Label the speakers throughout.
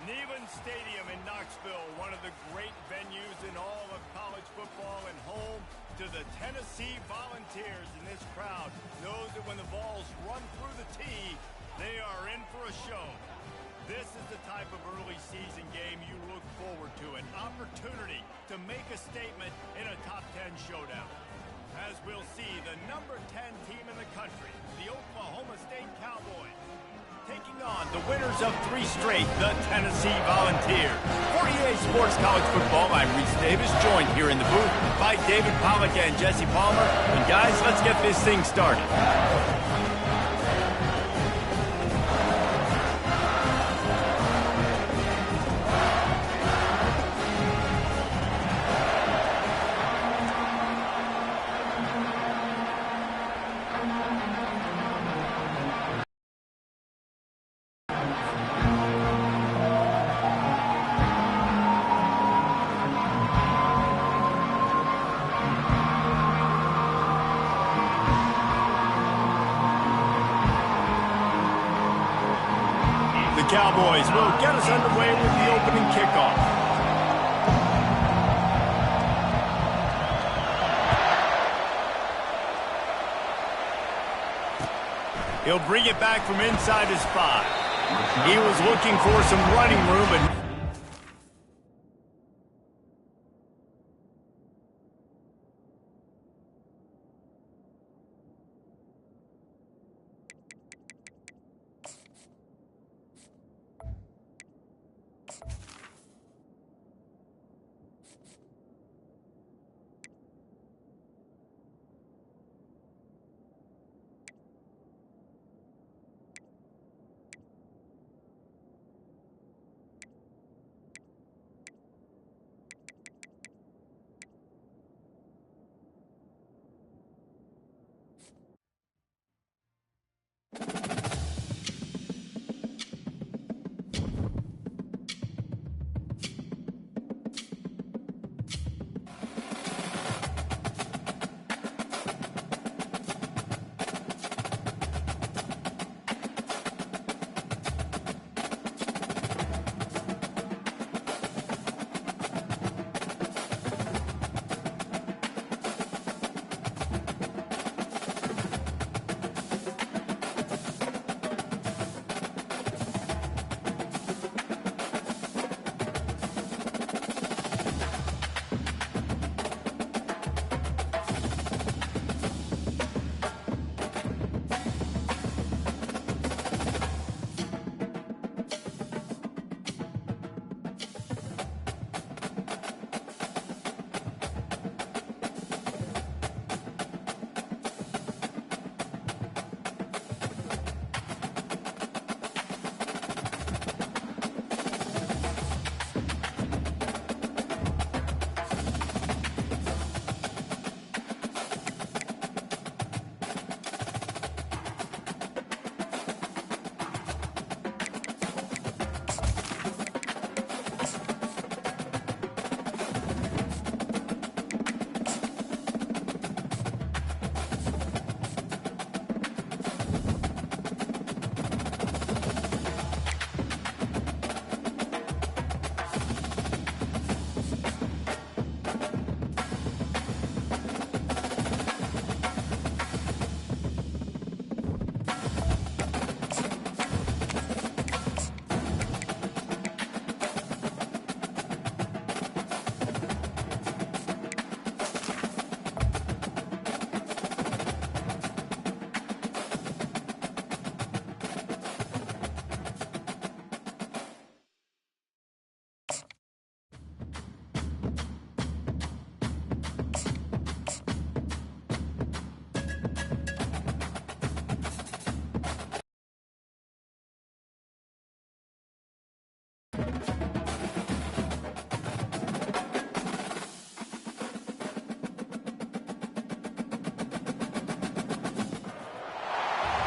Speaker 1: Neyland Stadium in Knoxville, one of the great venues in all of college football and home to the Tennessee Volunteers. And this crowd knows that when the balls run through the tee, they are in for a show. This is the type of early season game you look forward to, an opportunity to make a statement in a top 10 showdown. As we'll see, the number 10 team in the country, the Oklahoma State Cowboys, taking on the winners of 3 straight, the Tennessee Volunteers. For EA Sports College Football, I'm Reese Davis, joined here in the booth by David Pollack and Jesse Palmer. And guys, let's get this thing started. Cowboys will get us underway with the opening kickoff. He'll bring it back from inside his 5. He was looking for some running room, but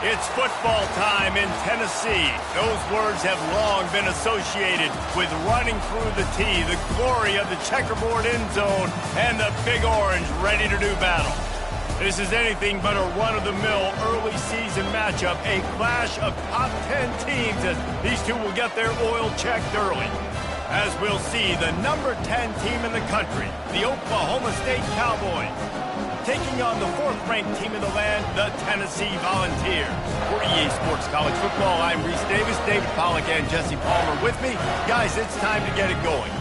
Speaker 1: it's football time in Tennessee. Those words have long been associated with running through the tee, the glory of the checkerboard end zone, and the Big Orange ready to do battle. This is anything but a run-of-the-mill early season matchup, a clash of top 10 teams as these two will get their oil checked early. As we'll see, the number 10 team in the country, the Oklahoma State Cowboys, taking on the 4th-ranked team in the land, the Tennessee Volunteers. For EA Sports College Football, I'm Reese Davis, David Pollack and Jesse Palmer with me. Guys, it's time to get it going.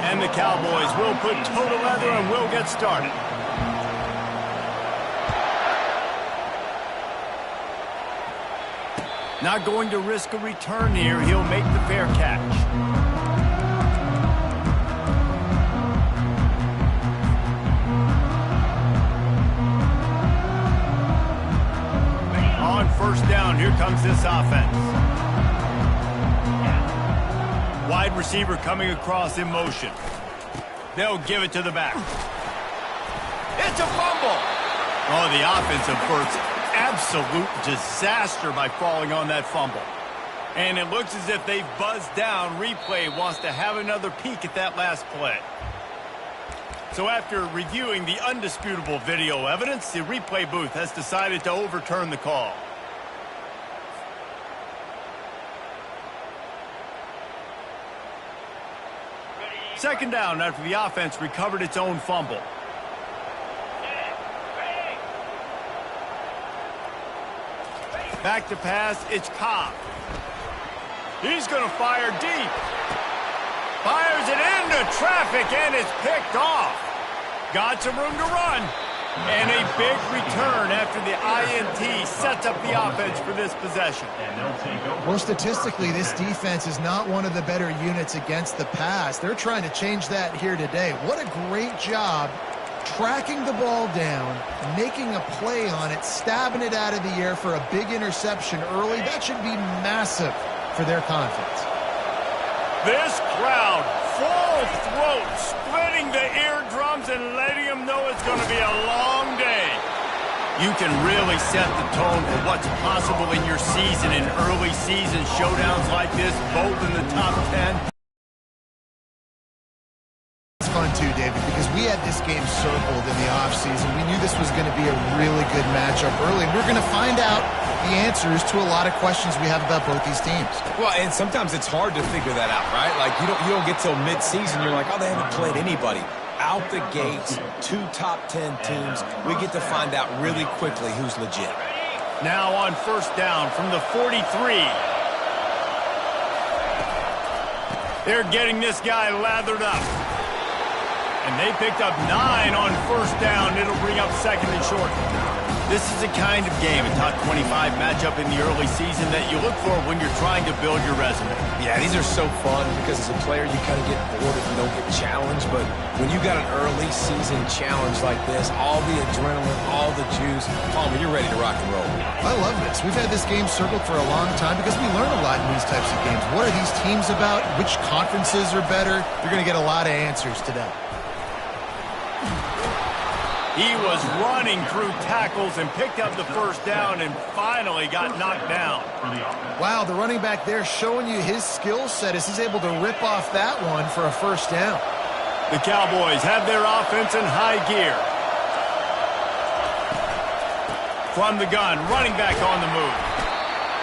Speaker 1: And the Cowboys will put total leather and we'll get started. Not going to risk a return here. He'll make the fair catch. On first down, here comes this offense. Wide receiver coming across in motion. They'll give it to the back. It's a fumble. Oh, the offensive first. Absolute disaster by falling on that fumble. And it looks as if they've buzzed down. Replay wants to have another peek at that last play. So after reviewing the undisputable video evidence, the replay booth has decided to overturn the call. Second down after the offense recovered its own fumble. Back to pass, it's Cobb. He's going to fire deep. Fires it into traffic, and it's picked off. Got some room to run. And a big return after the INT sets up the offense for this possession.
Speaker 2: Well, statistically, this defense is not one of the better units against the pass. They're trying to change that here today. What a great job tracking the ball down, making a play on it, stabbing it out of the air for a big interception early. That should be massive for their confidence.
Speaker 1: This crowd, full throat, splitting the eardrums and letting them know it's going to be a long day. You can really set the tone for what's possible in your season in early season showdowns like this, both in the top 10.
Speaker 2: It's fun too, David, because we had this game circled in the offseason. We knew this was going to be a really good matchup early, and we're going to find out the answers to a lot of questions we have about both these teams.
Speaker 3: Well, and sometimes it's hard to figure that out, right? Like, you don't get till mid-season, you're like, oh, they haven't played anybody. Out the gates, 2 top 10 teams, we get to find out really quickly who's legit.
Speaker 1: Now on first down from the 43. They're getting this guy lathered up. And they picked up 9 on first down. It'll bring up second and short. This is the kind of game, a top 25 matchup in the early season that you look for when you're trying to build your resume.
Speaker 3: Yeah, these are so fun because as a player, you kind of get bored if you don't get challenged. But when you got an early season challenge like this, all the adrenaline, all the juice, Palmer, you're ready to rock and roll.
Speaker 2: I love this. We've had this game circled for a long time because we learn a lot in these types of games. What are these teams about? Which conferences are better? You're going to get a lot of answers today.
Speaker 1: He was running through tackles and picked up the first down and finally got knocked down.
Speaker 2: Wow, the running back there showing you his skill set as he's able to rip off that one for a first down.
Speaker 1: The Cowboys have their offense in high gear. From the gun, running back on the move.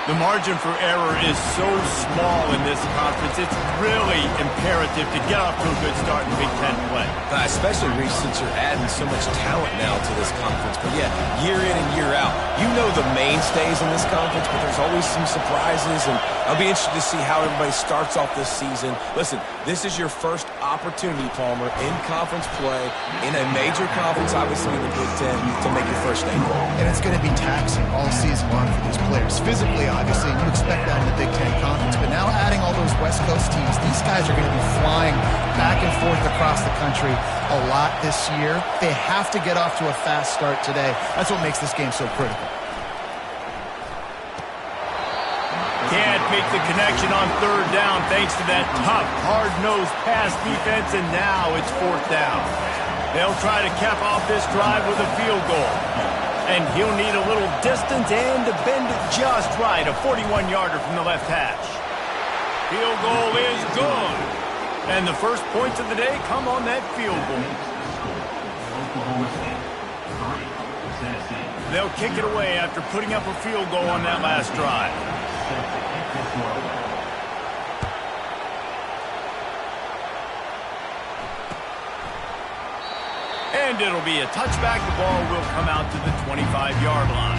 Speaker 1: The margin for error is so small in this conference, it's really imperative to get off to a good start in Big Ten play.
Speaker 3: Especially, Reece, since you're adding so much talent now to this conference. But yeah, year in and year out, you know the mainstays in this conference, but there's always some surprises, and I'll be interested to see how everybody starts off this season. Listen, this is your first opportunity, Palmer, in conference play, in a major conference, obviously in the Big Ten, to make your first name.
Speaker 2: And it's going to be taxing all season long for these players. Physically, obviously, you expect that in the Big Ten Conference, but now adding all those West Coast teams, these guys are going to be flying back and forth across the country a lot this year. They have to get off to a fast start today. That's what makes this game so critical.
Speaker 1: Can't make the connection on third down thanks to that tough, hard-nosed pass defense, and now it's fourth down. They'll try to cap off this drive with a field goal. And he'll need a little distance and to bend it just right, a 41-yarder from the left hash. Field goal is good. And the first points of the day come on that field goal. They'll kick it away after putting up a field goal on that last drive. And it'll be a touchback. The ball will come out to the 25-yard line.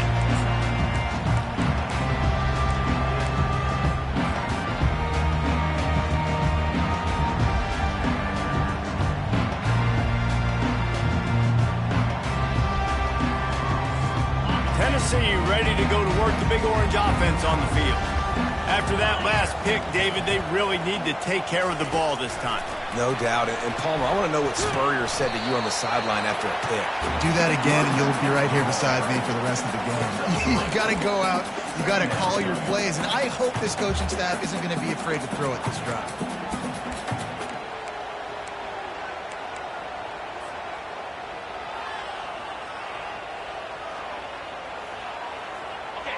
Speaker 1: Tennessee ready to go to work the Big Orange offense on the field. After that last pick, David, they really need to take care of the ball this time.
Speaker 3: No doubt. And Palmer, I want to know what Spurrier said to you on the sideline after a pick.
Speaker 2: Do that again, and you'll be right here beside me for the rest of the game. You got to go out. You got to call your plays. And I hope this coaching staff isn't going to be afraid to throw at this drive.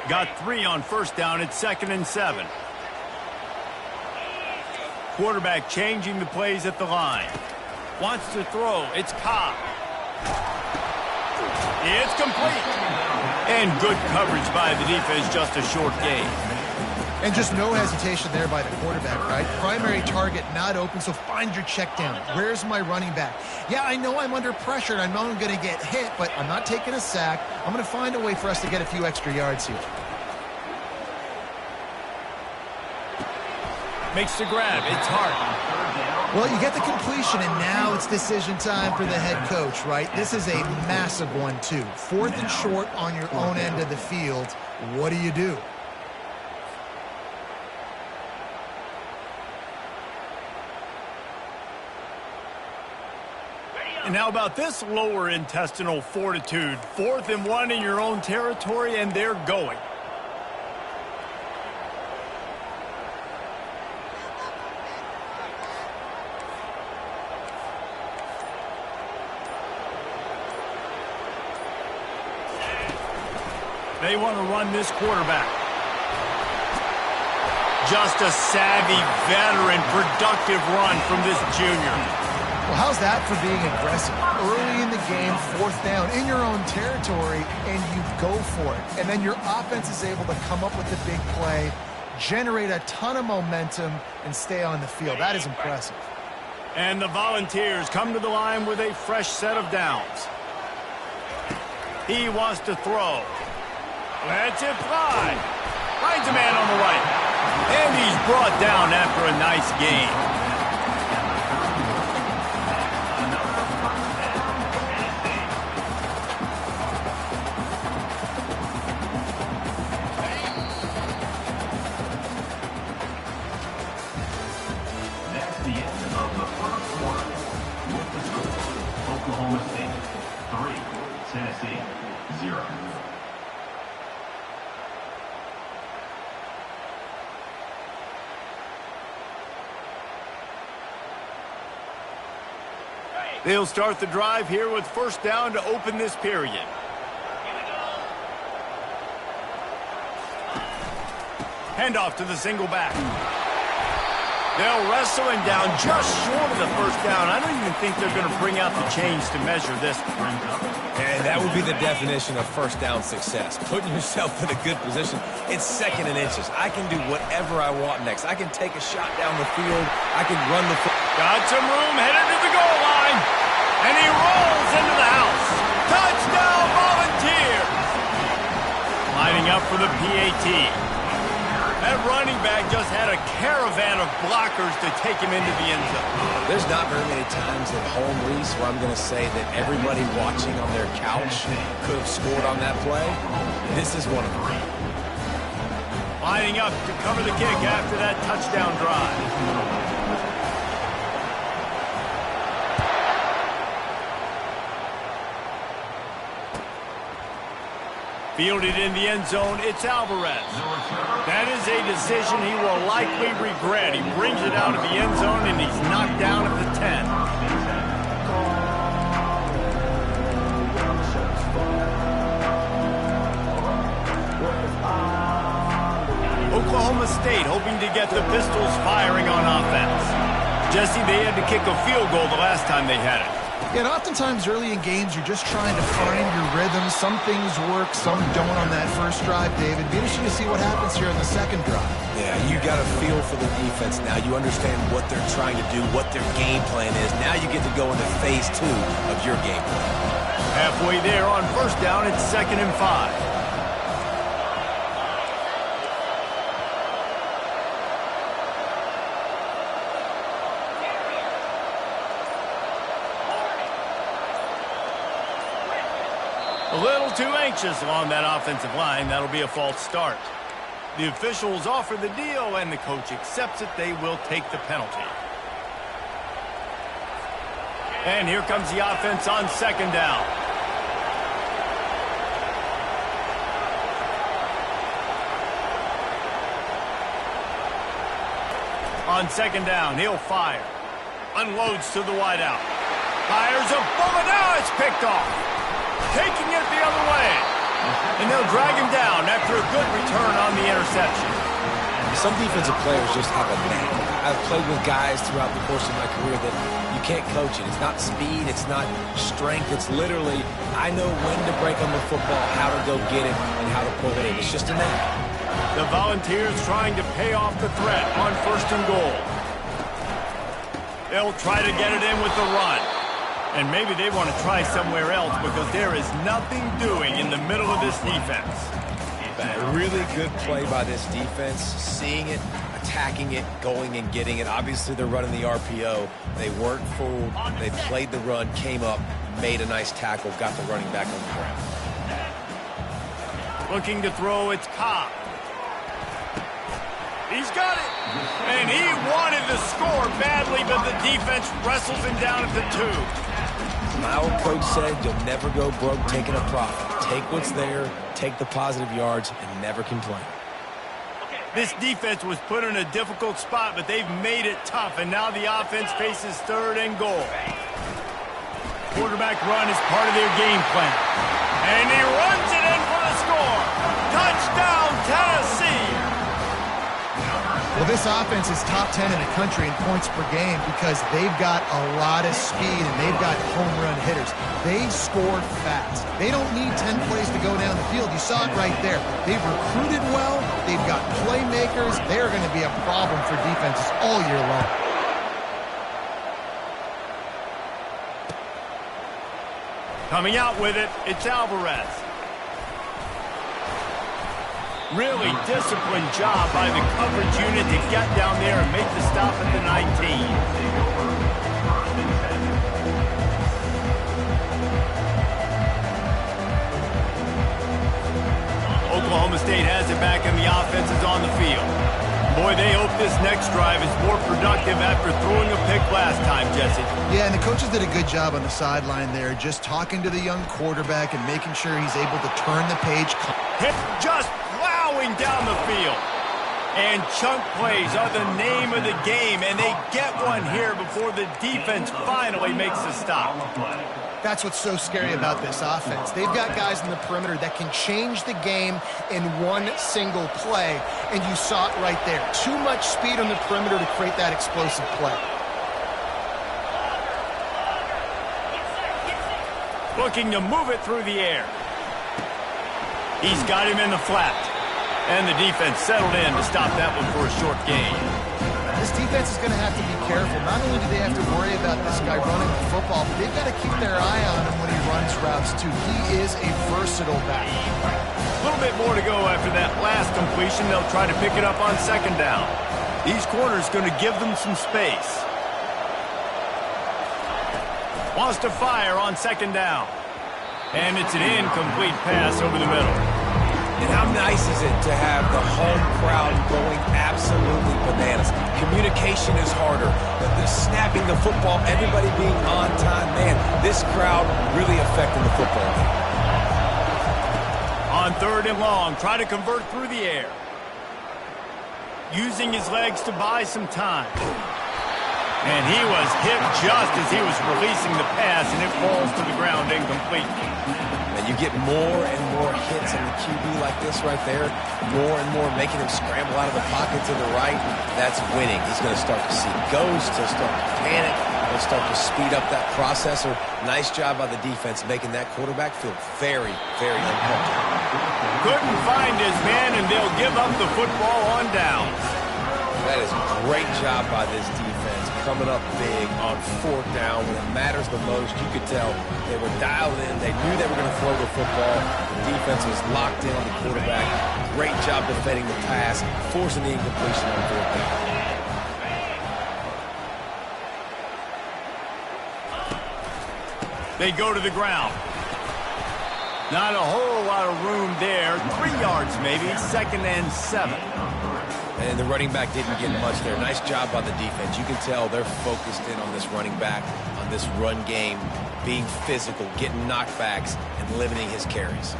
Speaker 1: Got 3 on first down. It's 2nd and 7. Quarterback changing the plays at the line. Wants to throw. It's Cobb. It's complete. And good coverage by the defense, just a short gain.
Speaker 2: And just no hesitation there by the quarterback, right? Primary target not open, so find your check down. Where's my running back? Yeah, I know I'm under pressure, and I know I'm going to get hit, but I'm not taking a sack. I'm going to find a way for us to get a few extra yards here.
Speaker 1: Makes the grab. It's hard.
Speaker 2: Well, you get the completion, and now it's decision time for the head coach, right? This is a massive one, too. 4th and short on your own end of the field. What do you do?
Speaker 1: And how about this lower intestinal fortitude? 4th and 1 in your own territory, and they're going. They want to run this quarterback. Just a savvy, veteran, productive run from this junior.
Speaker 2: Well, how's that for being aggressive? Early in the game, 4th down, in your own territory, and you go for it. And then your offense is able to come up with the big play, generate a ton of momentum, and stay on the field. That is impressive.
Speaker 1: And the Volunteers come to the line with a fresh set of downs. He wants to throw. Lets it fly. Finds a man on the right. And he's brought down after a nice gain.
Speaker 4: That's the end of the first quarter. With the score, Oklahoma State 3, Tennessee 0.
Speaker 1: They'll start the drive here with first down to open this period. Handoff to the single back. They'll wrestle him down just short of the first down. I don't even think they're going to bring out the chains to measure this.
Speaker 3: And that would be the definition of first down success. Putting yourself in a good position. It's 2nd and inches. I can do whatever I want next. I can take a shot down the field. I can run the field.
Speaker 1: Got some room, headed to the goal line. And he rolls into the house. Touchdown, Volunteers! Lining up for the PAT. That running back just had a caravan of blockers to take him into the end zone.
Speaker 3: There's not very many times at home, Reese, where I'm going to say that everybody watching on their couch could have scored on that play. This is one of them.
Speaker 1: Lining up to cover the kick after that touchdown drive. Fielded in the end zone, it's Alvarez. That is a decision he will likely regret. He brings it out of the end zone, and he's knocked down at the 10. Oklahoma State hoping to get the Pistols firing on offense. Jesse, they had to kick a field goal the last time they had it.
Speaker 2: Yeah, and oftentimes early in games, you're just trying to find your rhythm. Some things work, some don't on that first drive, David. Be interesting to see what happens here in the second drive.
Speaker 3: Yeah, you got a feel for the defense now. You understand what they're trying to do, what their game plan is. Now you get to go into phase 2 of your game plan.
Speaker 1: Halfway there on first down, it's 2nd and 5. A little too anxious along that offensive line. That'll be a false start. The officials offer the deal, and the coach accepts it. They will take the penalty. And here comes the offense on 2nd down. On 2nd down, he'll fire. Unloads to the wideout. Fires a bullet. Now it's picked off. Taking it the other way. And they'll drag him down after a good return on the interception.
Speaker 3: Some defensive players just have a knack. I've played with guys throughout the course of my career that you can't coach it. It's not speed, it's not strength. It's literally, I know when to break on the football, how to go get it, and how to pull it in. It's just a knack.
Speaker 1: The Volunteers trying to pay off the threat on 1st and goal. They'll try to get it in with the run. And maybe they want to try somewhere else because there is nothing doing in the middle of this defense.
Speaker 3: A really good play by this defense, seeing it, attacking it, going and getting it. Obviously, they're running the RPO. They weren't fooled. They played the run, came up, made a nice tackle, got the running back on the ground.
Speaker 1: Looking to throw, it's Cobb. He's got it. And he wanted to score badly, but the defense wrestles him down at the 2.
Speaker 3: My old coach said you'll never go broke taking a profit. Take what's there, take the positive yards, and never complain.
Speaker 1: This defense was put in a difficult spot, but they've made it tough, and now the offense faces 3rd and goal. Quarterback run is part of their game plan. And he runs it in for the score. Touchdown, Tennessee!
Speaker 2: Well, this offense is top 10 in the country in points per game because they've got a lot of speed and they've got home run hitters. They score fast. They don't need 10 plays to go down the field. You saw it right there. They've recruited well. They've got playmakers. They're going to be a problem for defenses all year long.
Speaker 1: Coming out with it, it's Alvarez. Really disciplined job by the coverage unit to get down there and make the stop at the 19. Oklahoma State has it back and the offense is on the field. Boy, they hope this next drive is more productive after throwing a pick last time, Jesse.
Speaker 2: Yeah, and the coaches did a good job on the sideline there, just talking to the young quarterback and making sure he's able to turn the page.
Speaker 1: Hit just plowing down the field. And chunk plays are the name of the game, and they get one here before the defense finally makes the stop.
Speaker 2: That's what's so scary about this offense. They've got guys in the perimeter that can change the game in one single play, and you saw it right there. Too much speed on the perimeter to create that explosive play.
Speaker 1: Looking to move it through the air. He's got him in the flat. And the defense settled in to stop that one for a short gain.
Speaker 2: This defense is going to have to be careful. Not only do they have to worry about this guy running the football, but they've got to keep their eye on him when he runs routes, too. He is a versatile back.
Speaker 1: A little bit more to go after that last completion. They'll try to pick it up on 2nd down. These corners going to give them some space. Wants to fire on 2nd down. And it's an incomplete pass over the middle.
Speaker 3: And how nice is it to have the home crowd going absolutely bananas? Communication is harder. The snapping the football, everybody being on time. Man, this crowd really affecting the football game.
Speaker 1: On 3rd and long, try to convert through the air. Using his legs to buy some time. And he was hit just as he was releasing the pass, and it falls to the ground incomplete.
Speaker 3: And And you get more and more hits on the QB like this right there, more and more making him scramble out of the pocket to the right. That's winning. He's going to start to see ghosts. He'll start to panic. He'll start to speed up that processor. Nice job by the defense making that quarterback feel very, very uncomfortable.
Speaker 1: Couldn't find his man, and they'll give up the football on downs.
Speaker 3: That is a great job by this defense, coming up big on 4th down when it matters the most. You could tell they were dialed in. They knew they were going to throw the football. The defense was locked in on the quarterback. Great job defending the pass, forcing the incompletion on 4th down.
Speaker 1: They go to the ground. Not a whole lot of room there. 3 yards maybe, 2nd and 7.
Speaker 3: And the running back didn't get much there. Nice job by the defense. You can tell they're focused in on this running back, on this run game, being physical, getting knockbacks, and limiting his carries.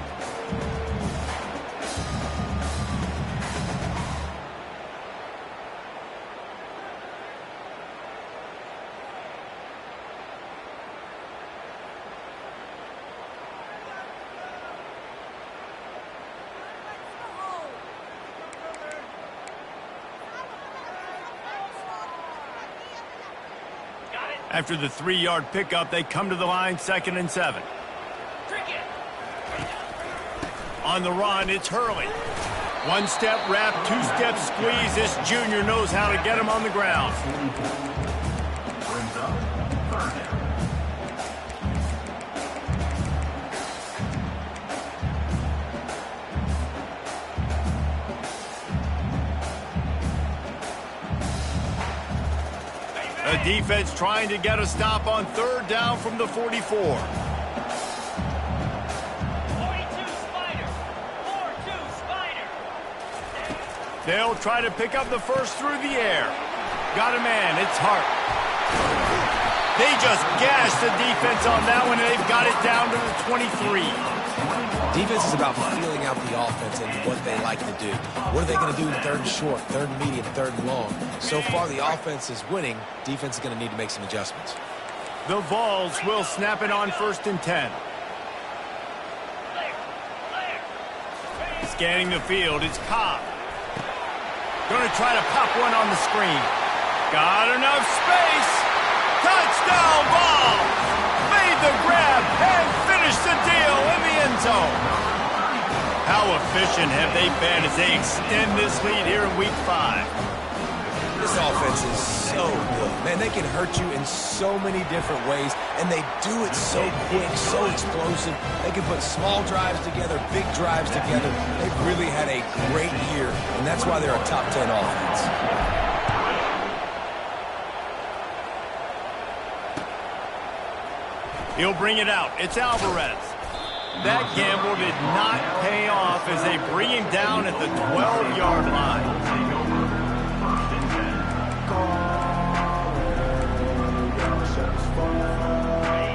Speaker 1: After the 3-yard pickup, they come to the line, 2nd and 7. On the run, it's Hurley. 1-step wrap, 2-step squeeze. This junior knows how to get him on the ground.
Speaker 4: Brings up 3rd down.
Speaker 1: The defense trying to get a stop on 3rd down from the 44.
Speaker 5: 42 Spider. 4-2 Spider.
Speaker 1: They'll try to pick up the first through the air. Got a man. It's Hart. They just gashed the defense on that one, and they've got it down to the 23.
Speaker 3: Defense is about feeling out the offense and what they like to do. What are they going to do in 3rd and short, 3rd and medium, 3rd and long? So far, the offense is winning. Defense is going to need to make some adjustments.
Speaker 1: The Vols will snap it on 1st and 10. Scanning the field, it's Cobb. Going to try to pop one on the screen. Got enough space. Touchdown Vols! Made the grab and finished the deal in the end zone. How efficient have they been as they extend this lead here in Week 5?
Speaker 3: This offense is so good. Man, they can hurt you in so many different ways, and they do it so quick, so explosive. They can put small drives together, big drives together. They've really had a great year, and that's why they're a top 10 offense.
Speaker 1: He'll bring it out. It's Alvarez. That gamble did not pay off as they bring him down at the 12-yard line.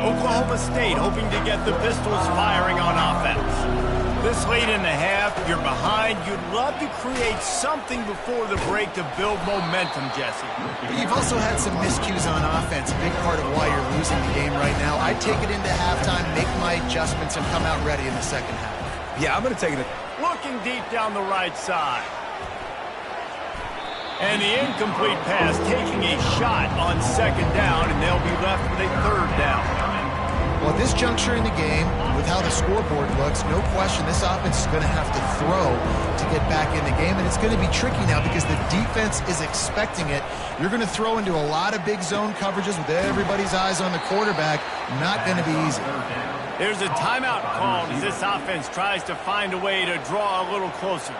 Speaker 1: Oklahoma State hoping to get the Pistols firing on offense. This late in the half, you're behind. You'd love to create something before the break to build momentum, Jesse.
Speaker 2: You've also had some miscues on offense, a big part of why you're losing the game right now. I'd take it into halftime, make my adjustments, and come out ready in the second half.
Speaker 3: Yeah, I'm going to take it.
Speaker 1: Looking deep down the right side. And the incomplete pass taking a shot on 2nd down, and they'll be left with a 3rd down.
Speaker 2: Well, at this juncture in the game, with how the scoreboard looks, no question this offense is going to have to throw to get back in the game, and it's going to be tricky now because the defense is expecting it. You're going to throw into a lot of big zone coverages with everybody's eyes on the quarterback. Not going to be easy.
Speaker 1: There's a timeout called as this offense tries to find a way to draw a little closer.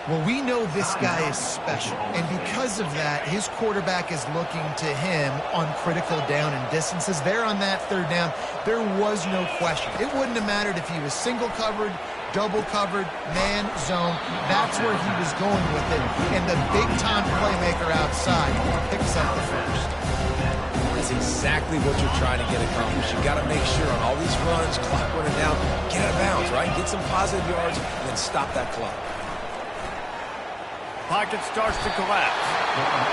Speaker 2: Well, we know this guy is special, and because of that, his quarterback is looking to him on critical down and distances. There on that 3rd down, there was no question. It wouldn't have mattered if he was single covered, double covered, man, zone. That's where he was going with it, and the big-time playmaker outside picks up the first.
Speaker 3: That's exactly what you're trying to get accomplished. You got to make sure on all these runs, clock running down, get out of bounds, right? Get some positive yards, and then stop that clock.
Speaker 1: Pocket starts to collapse.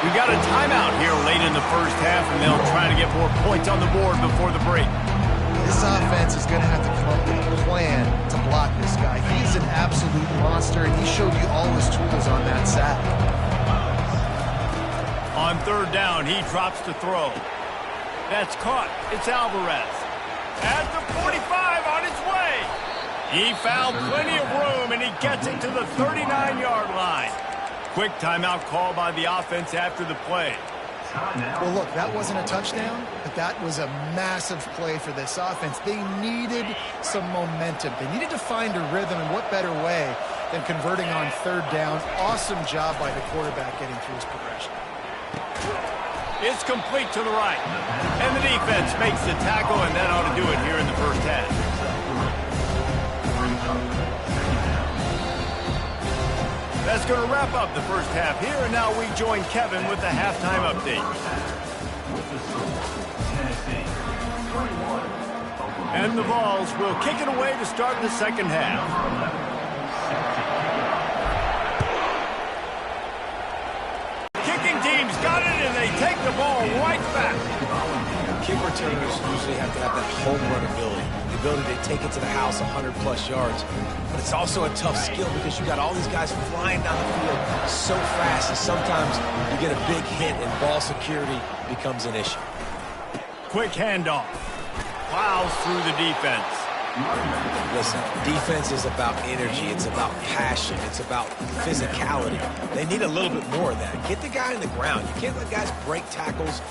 Speaker 1: We got a timeout here late in the first half, and they'll try to get more points on the board before the break.
Speaker 2: This offense is going to have to come up with a plan monster, and he showed you all his tools on that sack.
Speaker 1: On third down, he drops to throw. That's caught. It's Alvarez. At the 45 on his way. He found plenty of room, and he gets it to the 39-yard line. Quick timeout call by the offense after the play.
Speaker 2: Well, look, that wasn't a touchdown, but that was a massive play for this offense. They needed some momentum. They needed to find a rhythm, and what better way than converting on third down. Awesome job by the quarterback getting through his progression.
Speaker 1: It's complete to the right. And the defense makes the tackle, and that ought to do it here in the first half. That's going to wrap up the first half here, and now we join Kevin with the halftime update. And the Vols will kick it away to start the second half. Kicking teams got it, and they take the ball right back.
Speaker 3: Kick returners usually have to have that home run ability. The ability to take it to the house 100-plus yards. But it's also a tough skill because you got all these guys flying down the field so fast, and sometimes you get a big hit and ball security becomes an issue.
Speaker 1: Quick handoff. Plows through the defense.
Speaker 3: Listen, defense is about energy. It's about passion. It's about physicality. They need a little bit more of that. Get the guy on the ground. You can't let guys break tackles.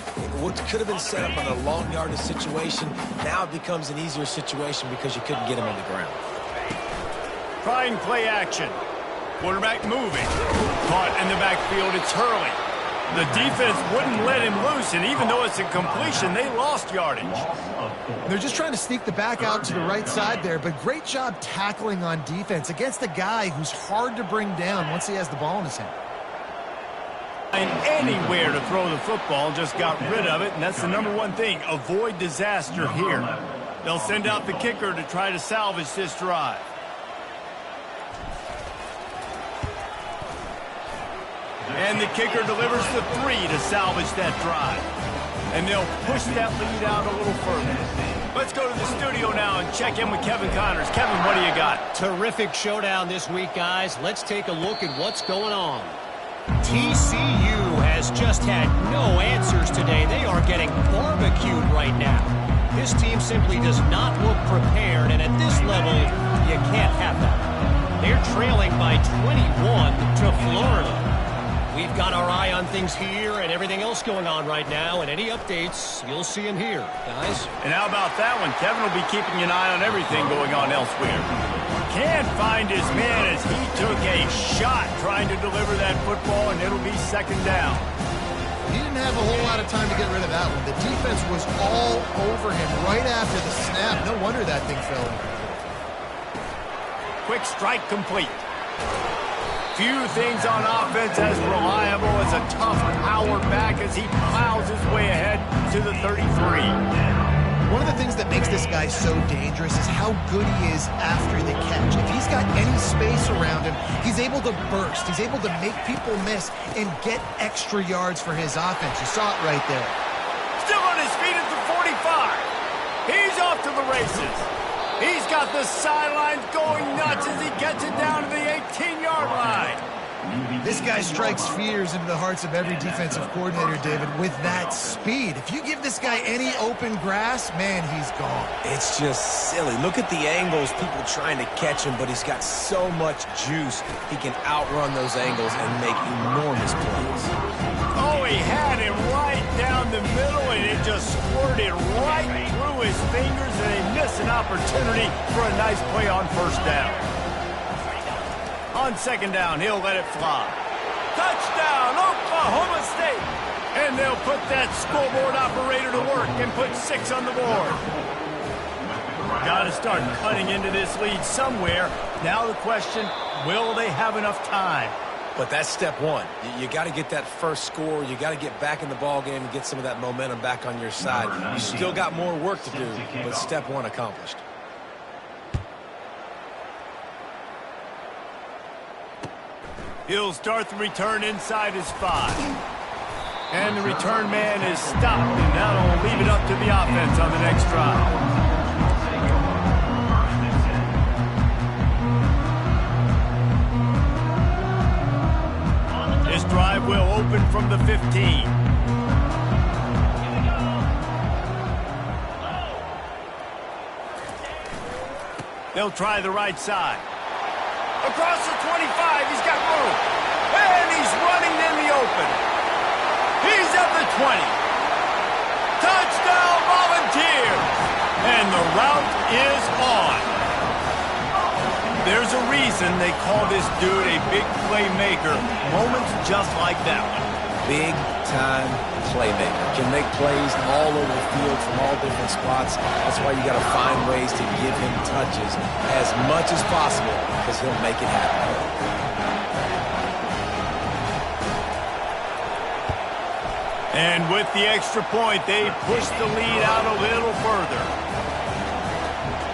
Speaker 3: What could have been set up on a long yardage situation, now it becomes an easier situation because you couldn't get him on the ground.
Speaker 1: Trying play action. Quarterback moving. Caught in the backfield. It's Hurley. The defense wouldn't let him loose, and even though it's a completion, they lost yardage.
Speaker 2: They're just trying to sneak the back out to the right side there, but great job tackling on defense against a guy who's hard to bring down once he has the ball in his hand.
Speaker 1: And anywhere to throw the football, just got rid of it, and that's the number one thing. Avoid disaster here. They'll send out the kicker to try to salvage this drive. And the kicker delivers the 3 to salvage that drive. And they'll push that lead out a little further. Let's go to the studio now and check in with Kevin Connors. Kevin, what do you got?
Speaker 6: Terrific showdown this week, guys. Let's take a look at what's going on. TCU has just had no answers today. They are getting barbecued right now. This team simply does not look prepared, and at this level, you can't have that. They're trailing by 21 to Florida. We've got our eye on things here and everything else going on right now, and any updates, you'll see them here, guys.
Speaker 1: And how about that one? Kevin will be keeping an eye on everything going on elsewhere. Can't find his man as he took a shot trying to deliver that football, and it'll be second down.
Speaker 2: He didn't have a whole lot of time to get rid of that one. The defense was all over him right after the snap. No wonder that thing fell in.
Speaker 1: Quick strike complete. Few things on offense as reliable as a tough power back as he plows his way ahead to the 33.
Speaker 2: One of the things that makes this guy so dangerous is how good he is after the catch. If he's got any space around him, he's able to burst. He's able to make people miss and get extra yards for his offense. You saw it right there.
Speaker 1: Still on his feet at the 45. He's off to the races. He's got the sidelines going nuts as he gets it down to the 18-yard line.
Speaker 2: This guy strikes fears into the hearts of every defensive coordinator, David, with that speed. If you give this guy any open grass, man, he's gone.
Speaker 3: It's just silly. Look at the angles, people trying to catch him, but he's got so much juice. He can outrun those angles and make enormous plays.
Speaker 1: Oh, he had him right down the middle, and it just squirted right through his fingers, and he missed an opportunity for a nice play on first down. On second down, he'll let it fly. Touchdown, Oklahoma State! And they'll put that scoreboard operator to work and put 6 on the board. Got to start cutting into this lead somewhere. Now the question, will they have enough time?
Speaker 3: But that's step one. You got to get that first score. You got to get back in the ball game and get some of that momentum back on your side. You still got more work to do, but step one accomplished.
Speaker 1: He'll start the return inside his 5. And the return man is stopped, and that'll leave it up to the offense on the next drive. from the 15. They'll try the right side. Across the 25, he's got room. And he's running in the open. He's at the 20. Touchdown Volunteers! And the route is on. There's a reason they call this dude a big playmaker. Moments just like that one.
Speaker 3: Big-time playmaker. Can make plays all over the field from all different spots. That's why you got to find ways to give him touches as much as possible because he'll make it happen.
Speaker 1: And with the extra point, they push the lead out a little further.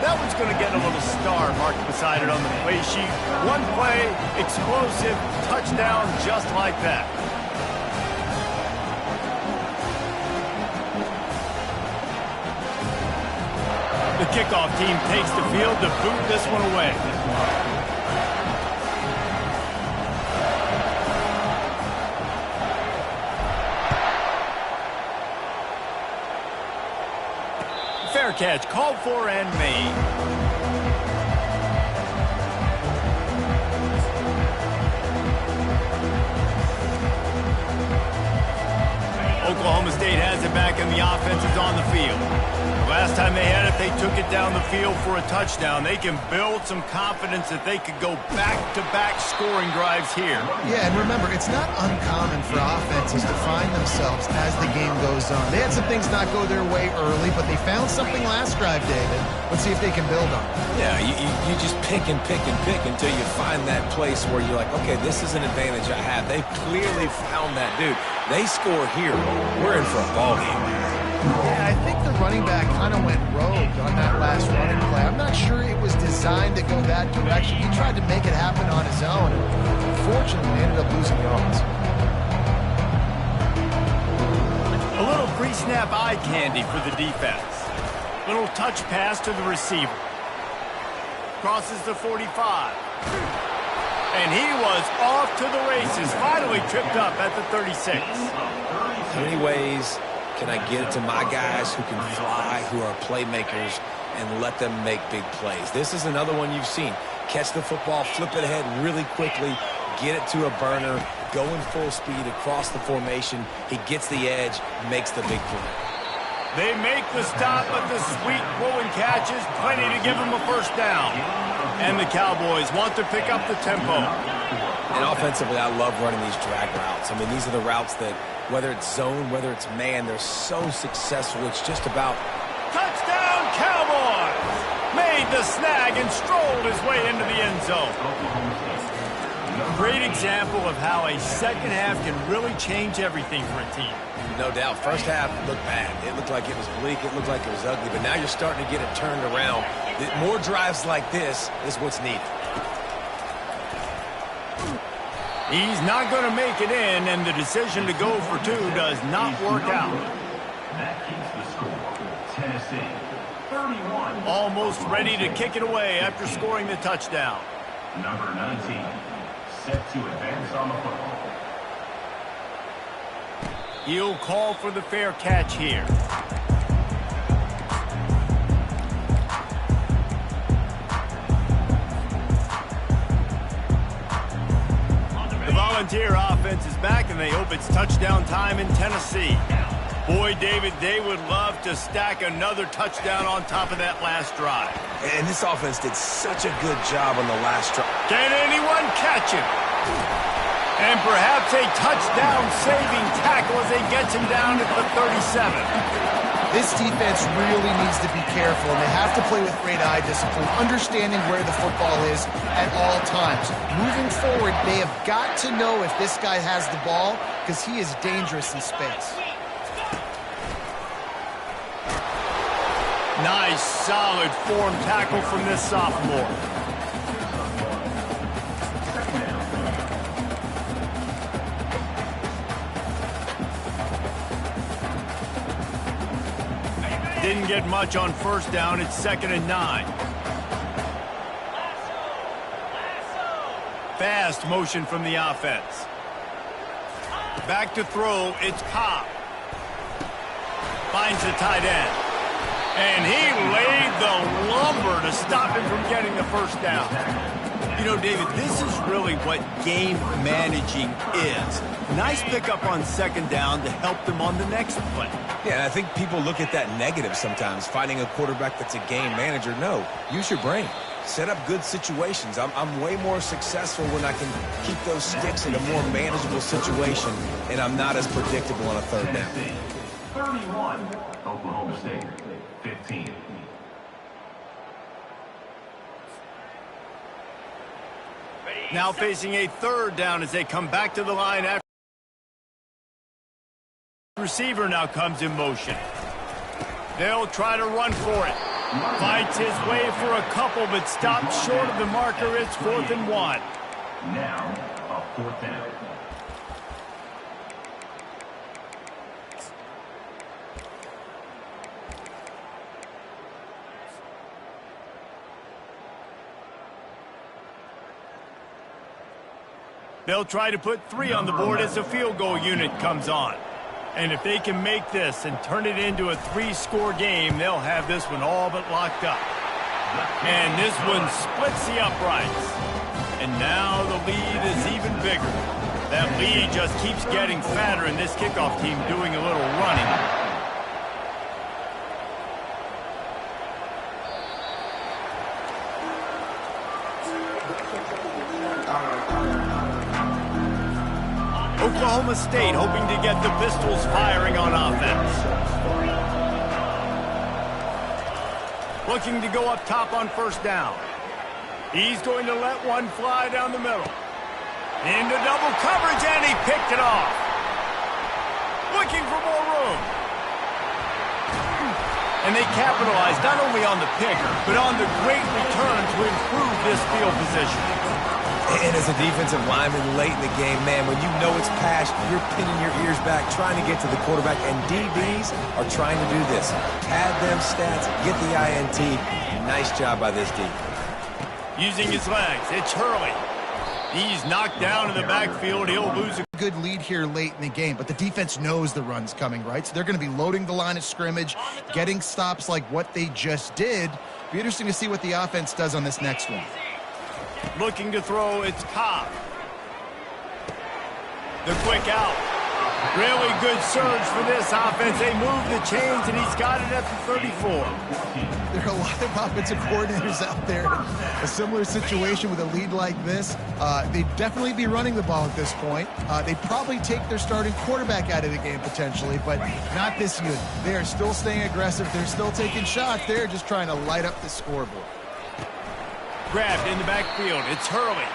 Speaker 1: That one's going to get a little star marked beside it on the play sheet. One play, explosive, touchdown just like that. The kickoff team takes the field to boot this one away. Fair catch, called for and made. Oklahoma State has it back and the offense is on the field. Last time they had it, they took it down the field for a touchdown. They can build some confidence that they could go back-to-back scoring drives here.
Speaker 2: Yeah, and remember, it's not uncommon for offenses to find themselves as the game goes on. They had some things not go their way early, but they found something last drive, David. Let's see if they can build on it.
Speaker 3: Yeah, you just pick and pick and pick until you find that place where you're like, okay, this is an advantage I have. They clearly found that, dude. They score here. We're in for a ball game.
Speaker 2: Yeah, I think the running back kind of went rogue on that last running play. I'm not sure it was designed to go that direction. He tried to make it happen on his own. Unfortunately, ended up losing yards.
Speaker 1: A little pre-snap eye candy for the defense. Little touch pass to the receiver. Crosses the 45. And he was off to the races. Finally tripped up at the 36.
Speaker 3: How many ways can I get it to my guys who can fly, who are playmakers, and let them make big plays? This is another one you've seen. Catch the football, flip it ahead really quickly, get it to a burner, go in full speed across the formation. He gets the edge, makes the big play.
Speaker 1: They make the stop, but the sweet blowing catch is plenty to give them a first down. And the Cowboys want to pick up the tempo.
Speaker 3: And offensively, I love running these drag routes. I mean, these are the routes that, whether it's zone, whether it's man, they're so successful. It's just about...
Speaker 1: Touchdown, Cowboys! Made the snag and strolled his way into the end zone. Great example of how a second half can really change everything for a team.
Speaker 3: No doubt. First half looked bad. It looked like it was bleak. It looked like it was ugly. But now you're starting to get it turned around. More drives like this is what's needed.
Speaker 1: He's not going to make it in, and the decision to go for two does not work out.
Speaker 4: That keeps the score. Tennessee, 31.
Speaker 1: Almost ready to kick it away after scoring the touchdown.
Speaker 4: Number 19, set to advance on the football.
Speaker 1: He'll call for the fair catch here. The Volunteer offense is back, and they hope it's touchdown time in Tennessee. Boy, David, they would love to stack another touchdown on top of that last drive.
Speaker 3: And this offense did such a good job on the last drive.
Speaker 1: Can anyone catch him? And perhaps a touchdown-saving tackle as they get him down at the 37.
Speaker 2: This defense really needs to be careful, and they have to play with great eye discipline, understanding where the football is at all times. Moving forward, they have got to know if this guy has the ball, because he is dangerous in space.
Speaker 1: Nice, solid form tackle from this sophomore. Didn't get much on first down. It's 2nd and 9. Fast motion from the offense. Back to throw, it's Cobb. Finds the tight end. And he laid the lumber to stop him from getting the first down. You know, David, this is really what game managing is. Nice pickup on second down to help them on the next play.
Speaker 3: Yeah, and I think people look at that negative sometimes, finding a quarterback that's a game manager. No, use your brain. Set up good situations. I'm way more successful when I can keep those sticks in a more manageable situation, and I'm not as predictable on a third down.
Speaker 4: 31, Oklahoma State, 15.
Speaker 1: Now facing a third down as they come back to the line after the receiver now comes in motion. They'll try to run for it. Fights his way for a couple, but stops short of the marker. It's 4th and 1.
Speaker 4: Now, a 4th down.
Speaker 1: They'll try to put 3 on the board as the field goal unit comes on. And if they can make this and turn it into a 3-score game, they'll have this one all but locked up. And this one splits the uprights. And now the lead is even bigger. That lead just keeps getting fatter, and this kickoff team doing a little running. Oklahoma State hoping to get the Pistols firing on offense. Looking to go up top on first down. He's going to let one fly down the middle. Into double coverage, and he picked it off. Looking for more room. And they capitalized not only on the pick, but on the great return to improve this field position.
Speaker 3: And as a defensive lineman late in the game, man, when you know it's passed, you're pinning your ears back, trying to get to the quarterback, and DBs are trying to do this. Pad them stats, get the INT. Nice job by this D.
Speaker 1: Using his legs, it's Hurley. He's knocked down in the backfield. He'll lose a
Speaker 2: good lead here late in the game, but the defense knows the run's coming, right? So they're going to be loading the line of scrimmage, getting stops like what they just did. Be interesting to see what the offense does on this next one.
Speaker 1: Looking to throw, it's Cobb. The quick out. Really good surge for this offense. They move the chains, and he's got it at the 34.
Speaker 2: There are a lot of offensive coordinators out there. A similar situation with a lead like this. They'd definitely be running the ball at this point. They'd probably take their starting quarterback out of the game potentially, but not this unit. They are still staying aggressive. They're still taking shots. They're just trying to light up the scoreboard.
Speaker 1: Grabbed in the backfield. It's Hurley.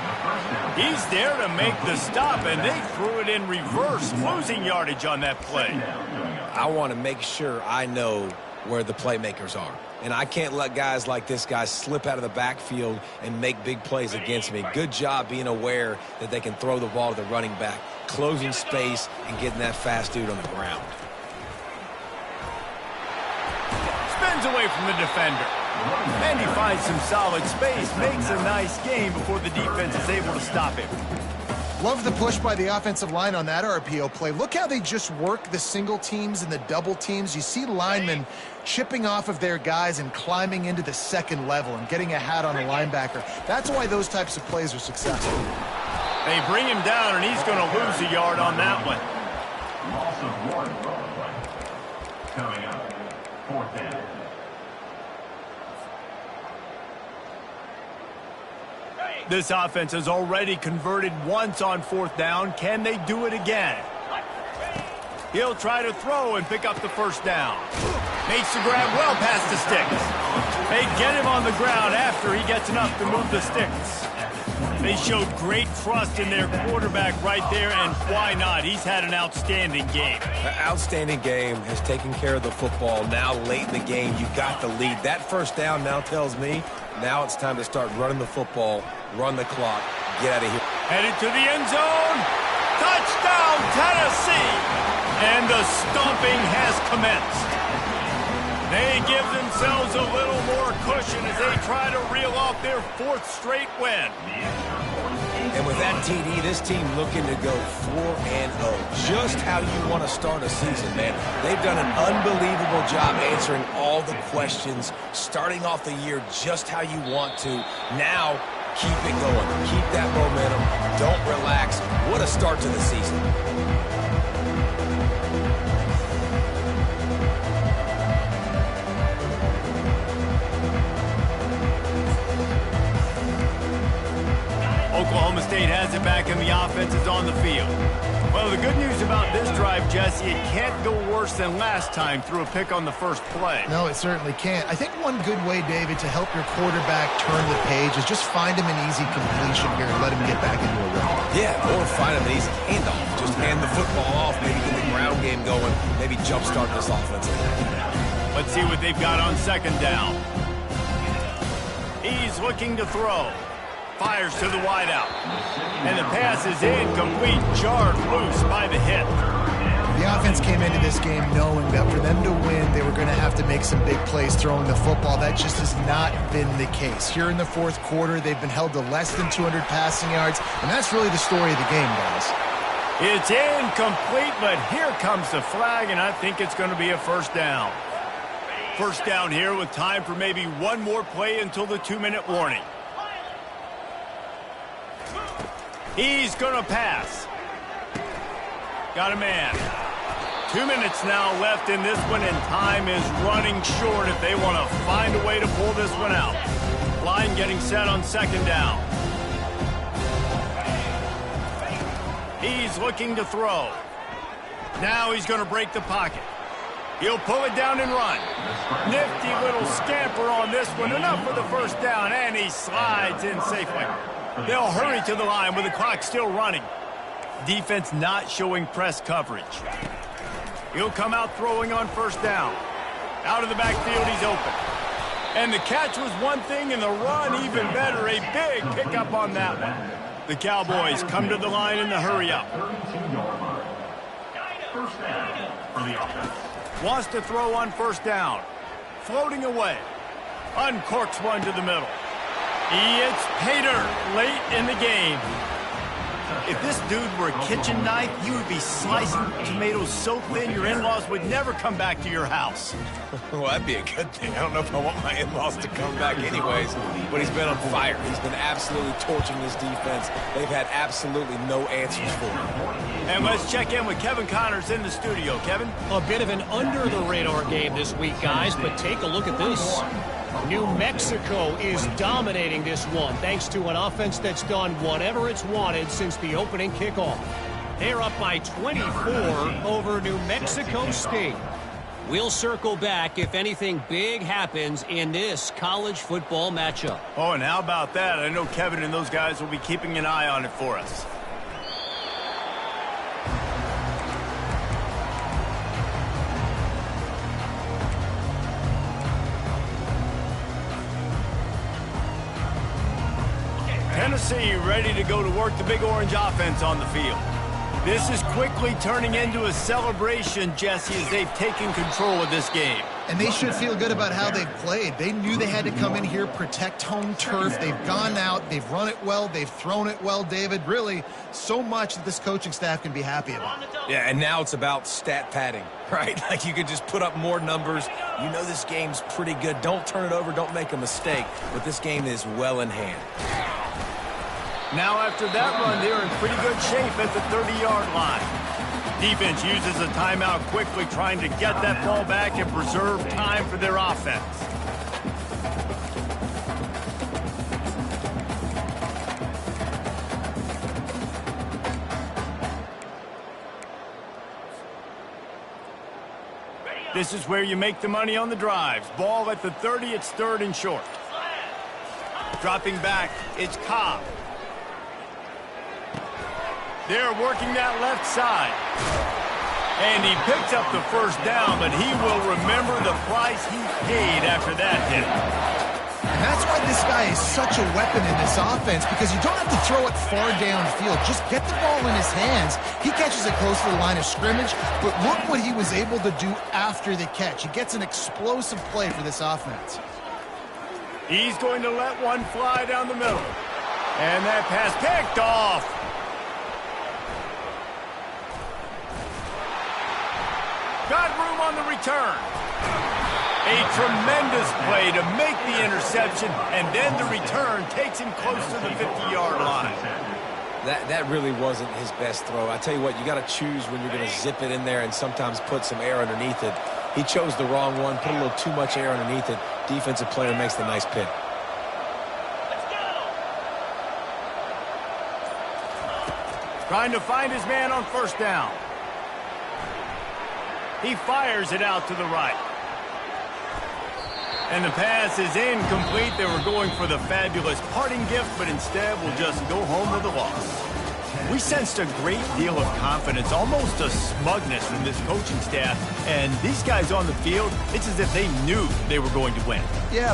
Speaker 1: He's there to make the stop, and they threw it in reverse, losing yardage on that play.
Speaker 3: I want to make sure I know where the playmakers are. And I can't let guys like this guy slip out of the backfield and make big plays against me. Good job being aware that they can throw the ball to the running back, closing space, and getting that fast dude on the ground.
Speaker 1: Spins away from the defender. And he finds some solid space, makes a nice game before the defense is able to stop him.
Speaker 2: Love the push by the offensive line on that RPO play. Look how they just work the single teams and the double teams. You see linemen chipping off of their guys and climbing into the second level and getting a hat on a linebacker. That's why those types of plays are successful.
Speaker 1: They bring him down, and he's going to lose a yard on that one.
Speaker 4: Loss of 1 on the play. Coming up, 4th down.
Speaker 1: This offense has already converted once on 4th down. Can they do it again? He'll try to throw and pick up the first down. Makes the grab well past the sticks. They get him on the ground after he gets enough to move the sticks. They showed great trust in their quarterback right there, and why not? He's had an outstanding game.
Speaker 3: An outstanding game, has taken care of the football. Now late in the game, you got the lead. That first down now tells me now it's time to start running the football, run the clock, get out of here.
Speaker 1: Headed to the end zone. Touchdown, Tennessee! And the stomping has commenced. They give themselves a little more cushion as they try to reel off their 4th straight win.
Speaker 3: And with that TD, this team looking to go 4-0. Just how you want to start a season, man. They've done an unbelievable job answering all the questions, starting off the year just how you want to. Now, keep it going. Keep that momentum. Don't relax. What a start to the season.
Speaker 1: Oklahoma State has it back and the offense is on the field. Well, the good news about this drive, Jesse, it can't go worse than last time through a pick on the first play.
Speaker 2: No, it certainly can't. I think one good way, David, to help your quarterback turn the page is just find him an easy completion here and let him get back into a rhythm.
Speaker 3: Yeah, or find him an easy handoff. Just hand the football off, maybe get the ground game going, maybe jumpstart this offense.
Speaker 1: Let's see what they've got on second down. He's looking to throw. Fires to the wideout. And the pass is incomplete. Jarred loose by the hit.
Speaker 2: The offense came into this game knowing that for them to win, they were going to have to make some big plays throwing the football. That just has not been the case. Here in the fourth quarter, they've been held to less than 200 passing yards, and that's really the story of the game, guys.
Speaker 1: It's incomplete, but here comes the flag, and I think it's going to be a first down. First down here with time for maybe one more play until the 2-minute warning. He's going to pass. Got a man. 2 minutes now left in this one, and time is running short if they want to find a way to pull this one out. Line getting set on second down. He's looking to throw. Now he's going to break the pocket. He'll pull it down and run. Nifty little scamper on this one. Enough for the first down, and he slides in safely. They'll hurry to the line with the clock still running. Defense not showing press coverage. He'll come out throwing on first down. Out of the backfield, he's open. And the catch was one thing, and the run even better. A big pickup on that one. The Cowboys come to the line in the hurry up.
Speaker 4: First down for the offense.
Speaker 1: Wants to throw on first down. Floating away. Uncorks one to the middle. It's Pater late in the game. If this dude were a kitchen knife, he would be slicing tomatoes so thin your in-laws would never come back to your house.
Speaker 3: Well, that'd be a good thing. I don't know if I want my in-laws to come back anyways, but he's been on fire. He's been absolutely torching this defense. They've had absolutely no answers for him.
Speaker 1: And let's check in with Kevin Connors in the studio. Kevin?
Speaker 6: A bit of an under-the-radar game this week, guys, but take a look at this. New Mexico is dominating this one thanks to an offense that's done whatever it's wanted since the opening kickoff. They're up by 24 over New Mexico State. We'll circle back if anything big happens in this college football matchup.
Speaker 1: Oh, and how about that? I know Kevin and those guys will be keeping an eye on it for us. Tennessee ready to go to work the Big Orange offense on the field. This is quickly turning into a celebration, Jesse, as they've taken control of this game.
Speaker 2: And they should feel good about how they've played. They knew they had to come in here, protect home turf. They've gone out, they've run it well, they've thrown it well, David. Really, so much that this coaching staff can be happy about.
Speaker 3: Yeah, and now it's about stat padding, right? Like you could just put up more numbers. You know this game's pretty good. Don't turn it over, don't make a mistake. But this game is well in hand.
Speaker 1: Now after that run, they're in pretty good shape at the 30-yard line. Defense uses a timeout quickly, trying to get that ball back and preserve time for their offense. This is where you make the money on the drives. Ball at the 30, it's third and short. Dropping back, it's Cobb. They're working that left side. And he picks up the first down, but he will remember the price he paid after that hit.
Speaker 2: And that's why this guy is such a weapon in this offense, because you don't have to throw it far downfield. Just get the ball in his hands. He catches it close to the line of scrimmage, but look what he was able to do after the catch. He gets an explosive play for this offense.
Speaker 1: He's going to let one fly down the middle. And that pass picked off. Got room on the return. A tremendous play to make the interception, and then the return takes him close to the 50-yard line.
Speaker 3: That really wasn't his best throw. I tell you what, you got to choose when you're going to zip it in there and sometimes put some air underneath it. He chose the wrong one, put a little too much air underneath it. Defensive player makes the nice pick.
Speaker 1: Trying to find his man on first down. He fires it out to the right. And the pass is incomplete. They were going for the fabulous parting gift, but instead will just go home with a loss. We sensed a great deal of confidence, almost a smugness from this coaching staff. And these guys on the field, it's as if they knew they were going to win.
Speaker 2: Yeah.